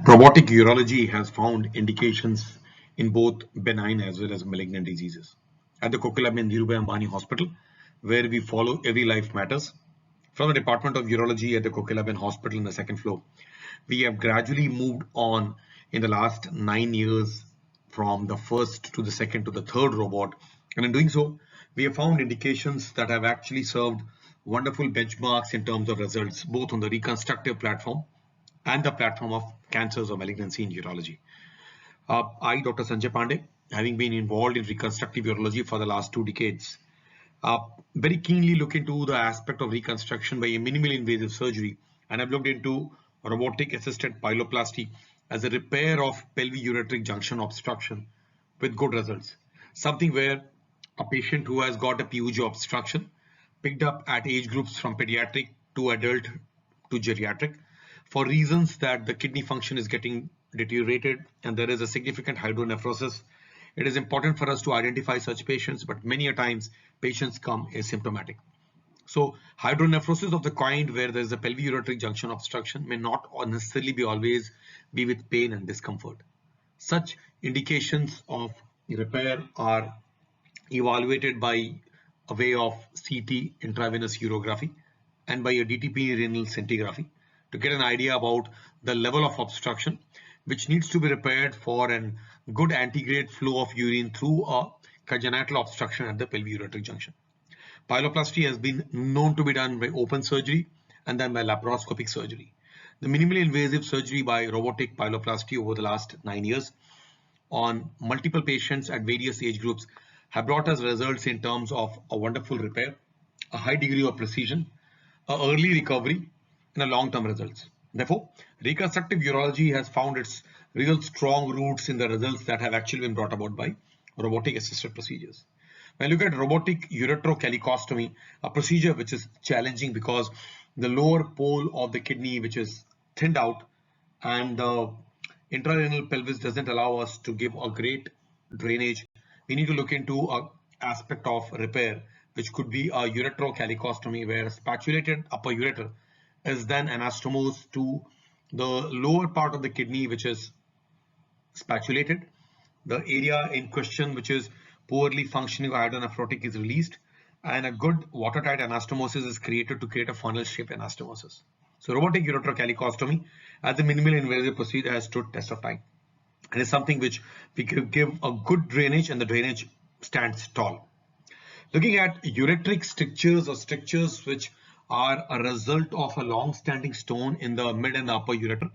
Robotic urology has found indications in both benign as well as malignant diseases. At the Kokilabenhospitalmumbai Hospital, where we follow every life matters, from the Department of Urology at the Kokilaben Hospital in the second floor, we have gradually moved on in the last 9 years from the first to the second to the third robot. And in doing so, we have found indications that have actually served wonderful benchmarks in terms of results, both on the reconstructive platform and the platform of cancers or malignancy in urology. I, Dr. Sanjay Pandey, having been involved in reconstructive urology for the last 2 decades, very keenly look into the aspect of reconstruction by a minimally invasive surgery, and I've looked into robotic assisted pyeloplasty as a repair of pelvic ureteric junction obstruction with good results. Something where a patient who has got a PUJ obstruction picked up at age groups from pediatric to adult to geriatric for reasons that the kidney function is getting deteriorated and there is a significant hydronephrosis. It is important for us to identify such patients, but many a times patients come asymptomatic. So hydronephrosis of the kind where there is a pelvic ureteric junction obstruction may not necessarily be always be with pain and discomfort. Such indications of repair are evaluated by a way of CT intravenous urography and by a DTP renal scintigraphy to get an idea about the level of obstruction which needs to be repaired for a good antegrade flow of urine through a congenital obstruction at the pelvic ureteric junction. Pyeloplasty has been known to be done by open surgery and then by laparoscopic surgery. The minimally invasive surgery by robotic pyeloplasty over the last 9 years on multiple patients at various age groups have brought us results in terms of a wonderful repair, a high degree of precision, a early recovery, and a long-term results. Therefore, reconstructive urology has found its real strong roots in the results that have actually been brought about by robotic assisted procedures. When you look at robotic ureterocalycostomy, a procedure which is challenging because the lower pole of the kidney which is thinned out and the intrarenal pelvis doesn't allow us to give a great drainage, we need to look into an aspect of repair which could be a ureterocalycostomy where a spatulated upper ureter is then anastomosed to the lower part of the kidney which is spatulated. The area in question which is poorly functioning hydronephrotic is released and a good watertight anastomosis is created to create a funnel shaped anastomosis. So robotic ureterocalycostomy as a minimally invasive procedure has stood test of time and is something which we could give a good drainage and the drainage stands tall. Looking at ureteric strictures or strictures which are a result of a long-standing stone in the mid and the upper ureter,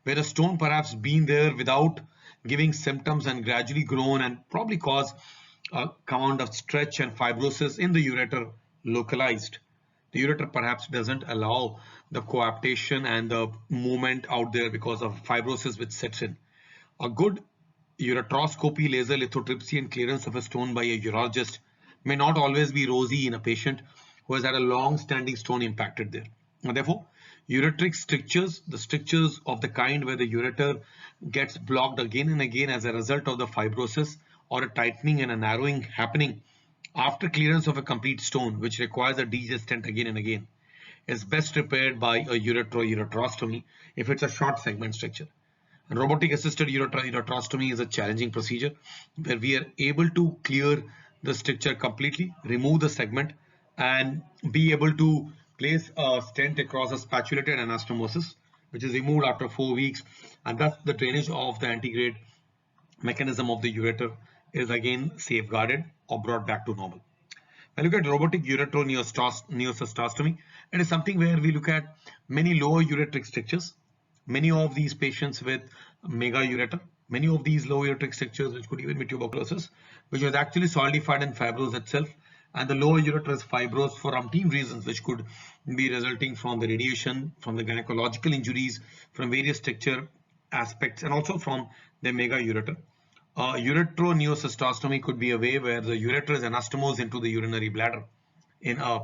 where a stone perhaps been there without giving symptoms and gradually grown and probably cause a amount of stretch and fibrosis in the ureter localized. The ureter perhaps doesn't allow the coaptation and the movement out there because of fibrosis which sets in. A good ureteroscopy, laser lithotripsy and clearance of a stone by a urologist may not always be rosy in a patient who has had a long-standing stone impacted there. And therefore, ureteric strictures, the strictures of the kind where the ureter gets blocked again and again as a result of the fibrosis or a tightening and a narrowing happening after clearance of a complete stone, which requires a degestant again and again, is best repaired by a ureterostomy if it's a short segment stricture. And robotic assisted ureterostomy is a challenging procedure where we are able to clear the stricture completely, remove the segment, and be able to place a stent across a spatulated anastomosis, which is removed after 4 weeks, and thus the drainage of the antegrade mechanism of the ureter is again safeguarded or brought back to normal. When you look at robotic ureteroneocystostomy, it is something where we look at many lower ureteric strictures, many of these patients with mega ureter, many of these low ureteric strictures which could even be tuberculosis, which was actually solidified and fibrosed itself, and the lower ureter is fibrosed for umpteen reasons which could be resulting from the radiation, from the gynecological injuries, from various stricture aspects, and also from the mega ureter. Ureteroneocystostomy could be a way where the ureter is anastomosed into the urinary bladder in a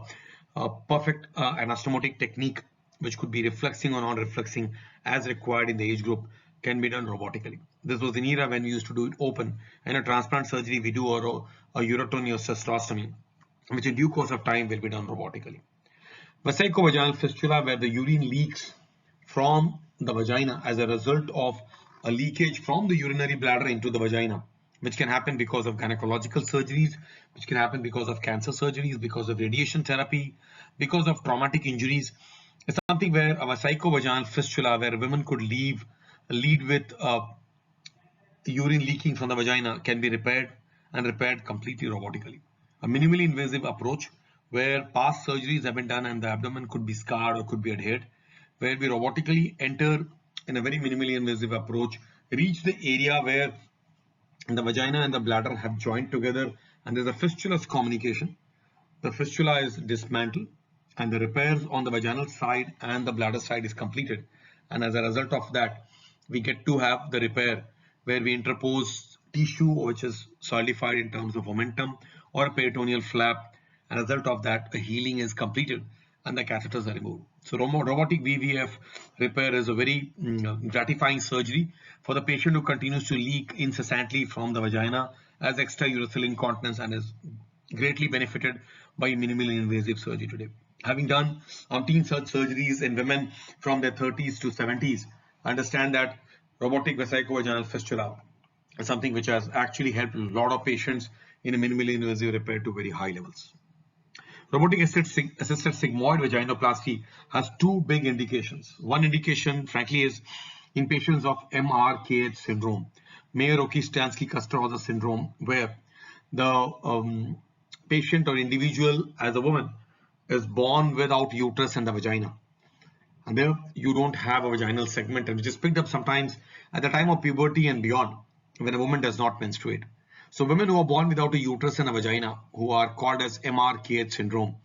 perfect anastomotic technique which could be reflexing or non-reflexing as required in the age group can be done robotically. This was an era when we used to do it open, and a transplant surgery we do a ureteroneocystostomy, which in due course of time will be done robotically. Vesicovaginal fistula, where the urine leaks from the vagina as a result of a leakage from the urinary bladder into the vagina, which can happen because of gynecological surgeries, which can happen because of cancer surgeries, because of radiation therapy, because of traumatic injuries. It's something where a psychovaginal fistula, where women could lead with urine leaking from the vagina, can be repaired and repaired completely robotically. A minimally invasive approach where past surgeries have been done and the abdomen could be scarred or could be adhered, where we robotically enter in a very minimally invasive approach, reach the area where the vagina and the bladder have joined together and there's a fistulous communication. The fistula is dismantled and the repairs on the vaginal side and the bladder side is completed. And as a result of that, we get to have the repair where we interpose tissue which is solidified in terms of omentum or a peritoneal flap. As a result of that, a healing is completed and the catheters are removed. So robotic VVF repair is a very gratifying surgery for the patient who continues to leak incessantly from the vagina as extraurethral incontinence and is greatly benefited by minimally invasive surgery today. Having done umpteen such surgeries in women from their 30s to 70s, I understand that robotic vesicovaginal fistula is something which has actually helped a lot of patients in a minimally invasive repair to very high levels. Robotic assisted sigmoid vaginoplasty has two big indications. One indication, frankly, is in patients of MRKH syndrome, Mayer-Rokitansky-Kuster syndrome, where the patient or individual as a woman is born without uterus and the vagina. And there you don't have a vaginal segment, and which is picked up sometimes at the time of puberty and beyond when a woman does not menstruate. So women who are born without a uterus and a vagina, who are called as MRKH syndrome,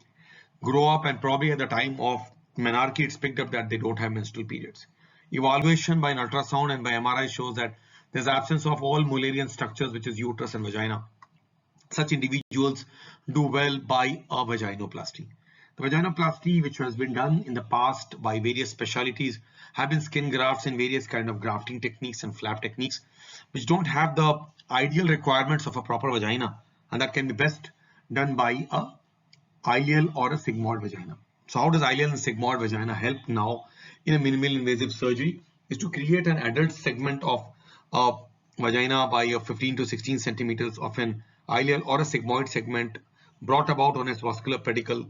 grow up and probably at the time of menarche it's picked up that they don't have menstrual periods. Evaluation by an ultrasound and by MRI shows that there's absence of all Mullerian structures, which is uterus and vagina. Such individuals do well by a vaginoplasty. The vaginoplasty, which has been done in the past by various specialties, have been skin grafts and various kind of grafting techniques and flap techniques, which don't have the ideal requirements of a proper vagina, and that can be best done by a ileal or a sigmoid vagina. So how does ileal and sigmoid vagina help now in a minimally invasive surgery? Is to create an adult segment of a vagina by a 15 to 16 centimeters of an ileal or a sigmoid segment brought about on its vascular pedicle,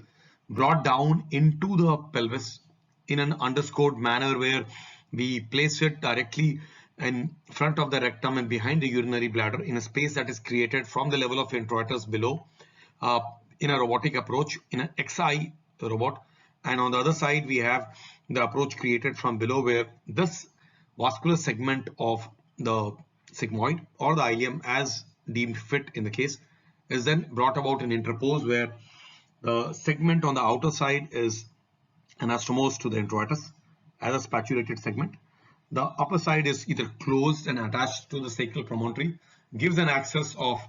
brought down into the pelvis in an underscored manner where we place it directly in front of the rectum and behind the urinary bladder in a space that is created from the level of introitus below in a robotic approach in an XI robot. And on the other side, we have the approach created from below where this vascular segment of the sigmoid or the ileum, as deemed fit in the case, is then brought about and interposed where the segment on the outer side is anastomosed to the introitus as a spatulated segment. The upper side is either closed and attached to the sacral promontory, gives an access of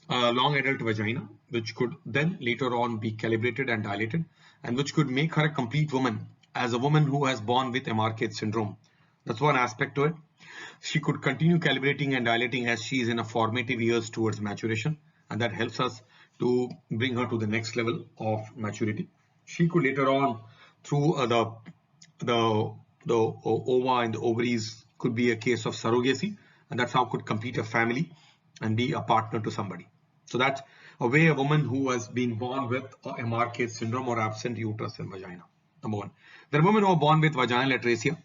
long adult vagina, which could then later on be calibrated and dilated, and which could make her a complete woman as a woman who has born with MRKH syndrome. That's one aspect to it. She could continue calibrating and dilating as she is in a formative years towards maturation, and that helps us to bring her to the next level of maturity. She could later on, through the ova and the ovaries, could be a case of surrogacy, and that's how could complete a family and be a partner to somebody. So that's a way a woman who has been born with a MRKH syndrome or absent uterus and vagina. Number one. There are women who are born with vaginal atresia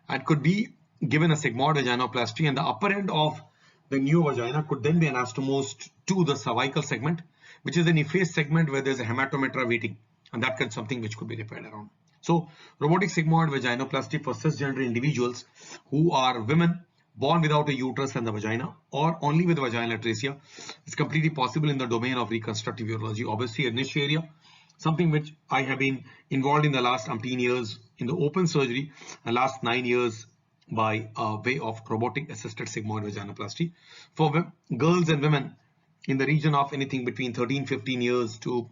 and could be given a sigmoid vaginoplasty, and the upper end of the new vagina could then be anastomosed to the cervical segment, which is an effaced segment where there's a hematometra waiting, and that can something which could be repaired around. So robotic sigmoid vaginoplasty for cisgender individuals who are women born without a uterus and the vagina or only with vaginal atresia is completely possible in the domain of reconstructive urology. Obviously a niche area, something which I have been involved in the last umpteen years in the open surgery and last 9 years by way of robotic assisted sigmoid vaginoplasty for girls and women in the region of anything between 13-15 years to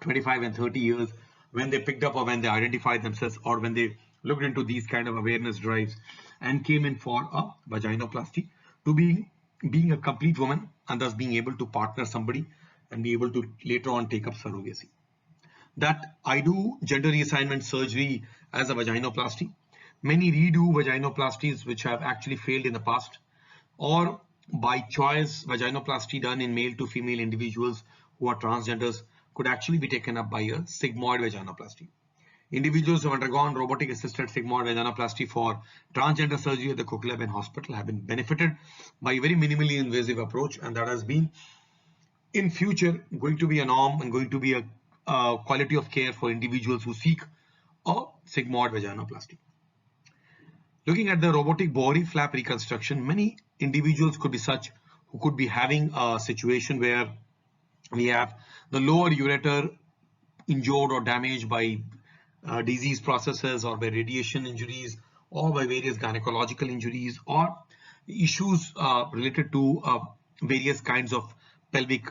25 and 30 years, when they picked up or when they identified themselves or when they looked into these kind of awareness drives and came in for a vaginoplasty to being a complete woman and thus being able to partner somebody and be able to later on take up surrogacy. That I do gender reassignment surgery as a vaginoplasty many redo vaginoplasties which have actually failed in the past, or by choice vaginoplasty done in male to female individuals who are transgenders could actually be taken up by a sigmoid vaginoplasty. Individuals who have undergone robotic assisted sigmoid vaginoplasty for transgender surgery at the Kokilabenhospital Hospital have been benefited by a very minimally invasive approach, and that has been in future going to be a norm and going to be a quality of care for individuals who seek a sigmoid vaginoplasty. Looking at the robotic Boari flap reconstruction, many individuals could be such who could be having a situation where we have the lower ureter injured or damaged by disease processes or by radiation injuries or by various gynecological injuries or issues related to various kinds of pelvic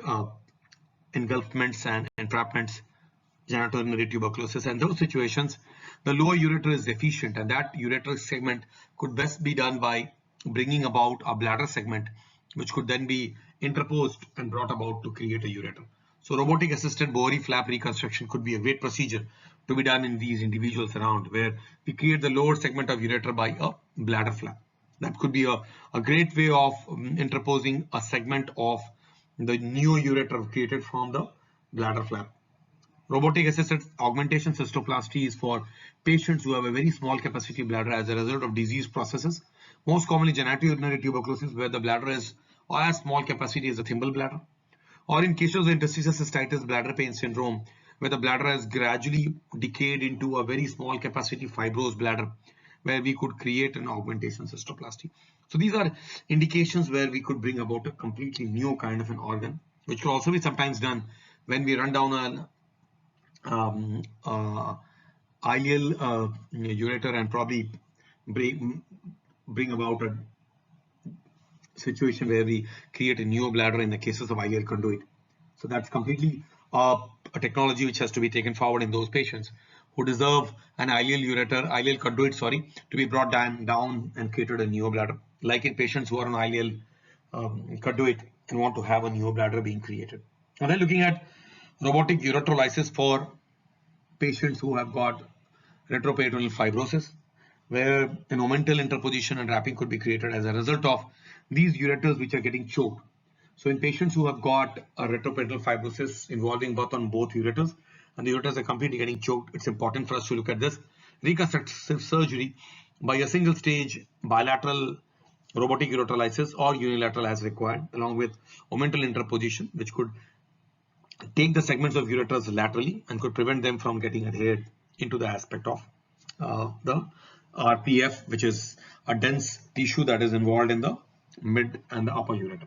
engulfments and entrapments, genitourinary tuberculosis, and those situations the lower ureter is deficient, and that ureter segment could best be done by bringing about a bladder segment which could then be interposed and brought about to create a ureter. So robotic assisted Boari flap reconstruction could be a great procedure to be done in these individuals around, where we create the lower segment of ureter by a bladder flap. That could be a great way of interposing a segment of the new ureter created from the bladder flap. Robotic assisted augmentation cystoplasty is for patients who have a very small capacity bladder as a result of disease processes, most commonly genitourinary tuberculosis, where the bladder is as small capacity as a thimble bladder, or in cases of interstitial cystitis bladder pain syndrome, where the bladder has gradually decayed into a very small capacity fibrous bladder, where we could create an augmentation cystoplasty. So these are indications where we could bring about a completely new kind of an organ, which could also be sometimes done when we run down an ileal ureter and probably bring about a situation where we create a new bladder in the cases of ileal conduit. So that's completely a technology which has to be taken forward in those patients who deserve an ileal conduit, to be brought down and created a neobladder, like in patients who are on ileal conduit and want to have a neobladder being created. And then looking at robotic ureterolysis for patients who have got retroperitoneal fibrosis, where an omental interposition and wrapping could be created as a result of these ureters which are getting choked. So in patients who have got a retroperitoneal fibrosis involving birth on both ureters, and the ureters are completely getting choked, it's important for us to look at this reconstructive surgery by a single stage bilateral robotic ureterolysis or unilateral as required, along with omental interposition, which could take the segments of ureters laterally and could prevent them from getting adhered into the aspect of the RPF, which is a dense tissue that is involved in the mid and the upper ureter.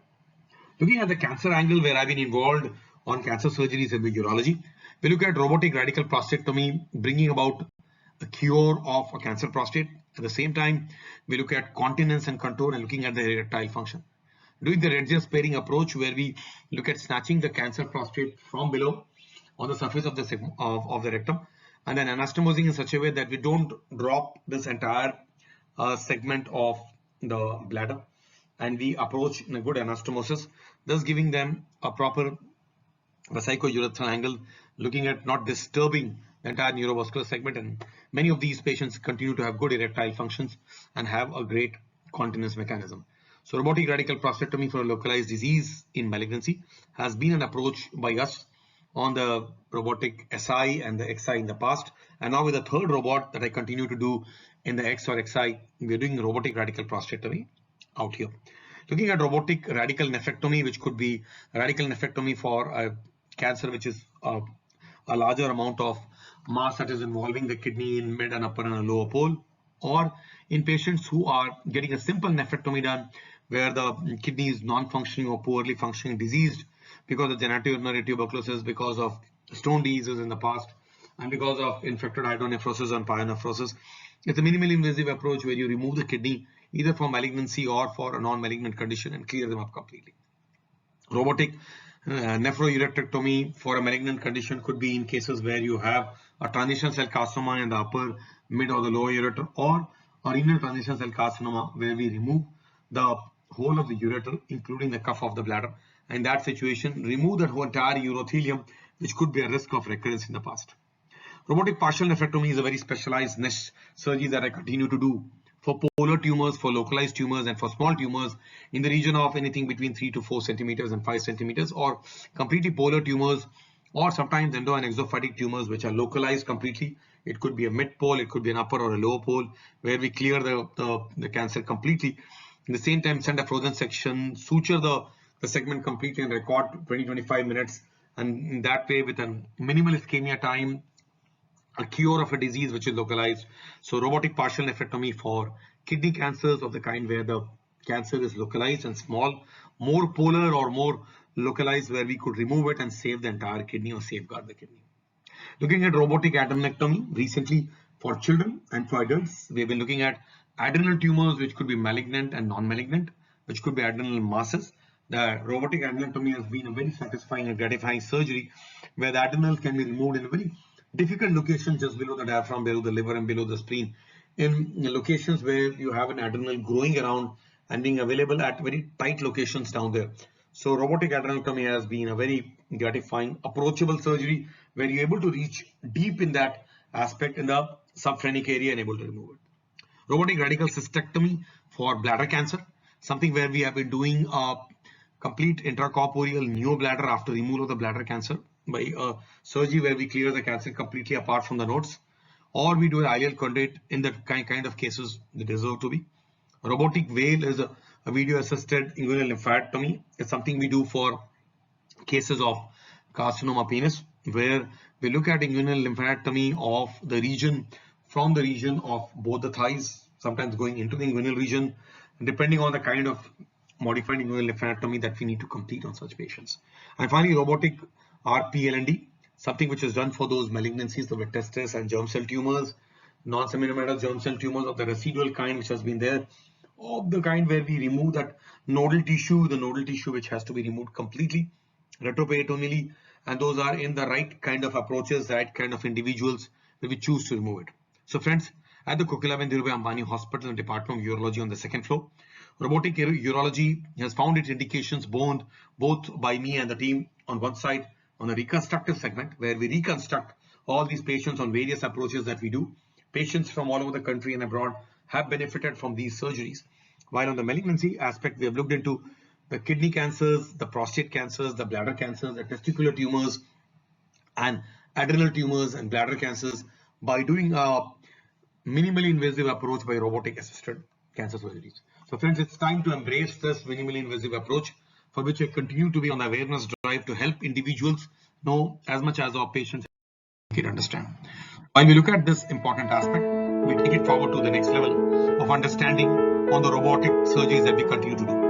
Looking at the cancer angle, where I've been involved on cancer surgeries in the urology, we look at robotic radical prostatectomy, bringing about a cure of a cancer prostate. At the same time, we look at continence and control and looking at the erectile function. Doing the radius pairing approach, where we look at snatching the cancer prostate from below on the surface of the rectum, and then anastomosing in such a way that we don't drop this entire segment of the bladder, and we approach in a good anastomosis, thus giving them a proper vesico-urethral angle, looking at not disturbing the entire neurovascular segment. And many of these patients continue to have good erectile functions and have a great continence mechanism. So robotic radical prostatectomy for a localized disease in malignancy has been an approach by us on the robotic SI and the XI in the past, and now with the third robot that I continue to do in the X or XI, we're doing robotic radical prostatectomy out here. Looking at robotic radical nephrectomy, which could be radical nephrectomy for a cancer which is a larger amount of mass that is involving the kidney in mid and upper and a lower pole, or in patients who are getting a simple nephrectomy done where the kidney is non-functioning or poorly functioning, diseased because of genitourinary tuberculosis, because of stone diseases in the past, and because of infected hydronephrosis and pyonephrosis. It's a minimally invasive approach where you remove the kidney either for malignancy or for a non-malignant condition and clear them up completely. Robotic Nephroureterectomy for a malignant condition could be in cases where you have a transition cell carcinoma in the upper, mid or the lower ureter, or a renal transition cell carcinoma where we remove the whole of the ureter including the cuff of the bladder. In that situation, remove the whole entire urothelium, which could be a risk of recurrence in the past. Robotic partial nephrectomy is a very specialized niche surgery that I continue to do for polar tumors, for localized tumors, and for small tumors in the region of anything between 3 to 4 centimeters and 5 centimeters, or completely polar tumors, or sometimes endo and exophatic tumors which are localized completely. It could be a mid pole, it could be an upper or a lower pole, where we clear the cancer completely. In the same time, send a frozen section, suture the segment completely, and record 20-25 minutes. And in that way, with a minimal ischemia time, a cure of a disease which is localized. So robotic partial nephrectomy for kidney cancers of the kind where the cancer is localized and small, more polar or more localized, where we could remove it and save the entire kidney or safeguard the kidney. Looking at robotic adrenalectomy recently for children and for adults, we have been looking at adrenal tumors which could be malignant and non-malignant, which could be adrenal masses. The robotic adrenalectomy has been a very satisfying and gratifying surgery where the adrenal can be removed in a very difficult location just below the diaphragm, below the liver, and below the spleen, in locations where you have an adrenal growing around and being available at very tight locations down there. So robotic adrenalectomy has been a very gratifying, approachable surgery where you're able to reach deep in that aspect in the subphrenic area and able to remove it. Robotic radical cystectomy for bladder cancer, something where we have been doing a complete intracorporeal neobladder after removal of the bladder cancer by a surgery where we clear the cancer completely apart from the nodes, or we do an ileal conduit in the kind of cases they deserve to be. Robotic VEIL is a video assisted inguinal lymphadenectomy. It's something we do for cases of carcinoma penis, where we look at inguinal lymphadenectomy of the region, from the region of both the thighs, sometimes going into the inguinal region, depending on the kind of modified inguinal lymphadenectomy that we need to complete on such patients. And finally, robotic RPLND, something which is done for those malignancies, the testis and germ cell tumors, non-seminomatous germ cell tumors of the residual kind which has been there, of the kind where we remove that nodal tissue, the nodal tissue which has to be removed completely, retroperitoneally, and those are in the right kind of approaches, the right kind of individuals where we choose to remove it. So friends, at the Kokilabenhospitalmumbai Hospital and Department of Urology on the second floor, robotic urology has found its indications both by me and the team on one side on a reconstructive segment where we reconstruct all these patients on various approaches that we do. Patients from all over the country and abroad have benefited from these surgeries. While on the malignancy aspect, we have looked into the kidney cancers, the prostate cancers, the bladder cancers, the testicular tumors, and adrenal tumors and bladder cancers by doing a minimally invasive approach by robotic assisted cancer surgeries. So friends, it's time to embrace this minimally invasive approach, for which I continue to be on the awareness drive to help individuals know as much as our patients can understand. While we look at this important aspect, we take it forward to the next level of understanding on the robotic surgeries that we continue to do.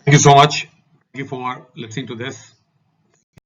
Thank you so much. Thank you for listening to this.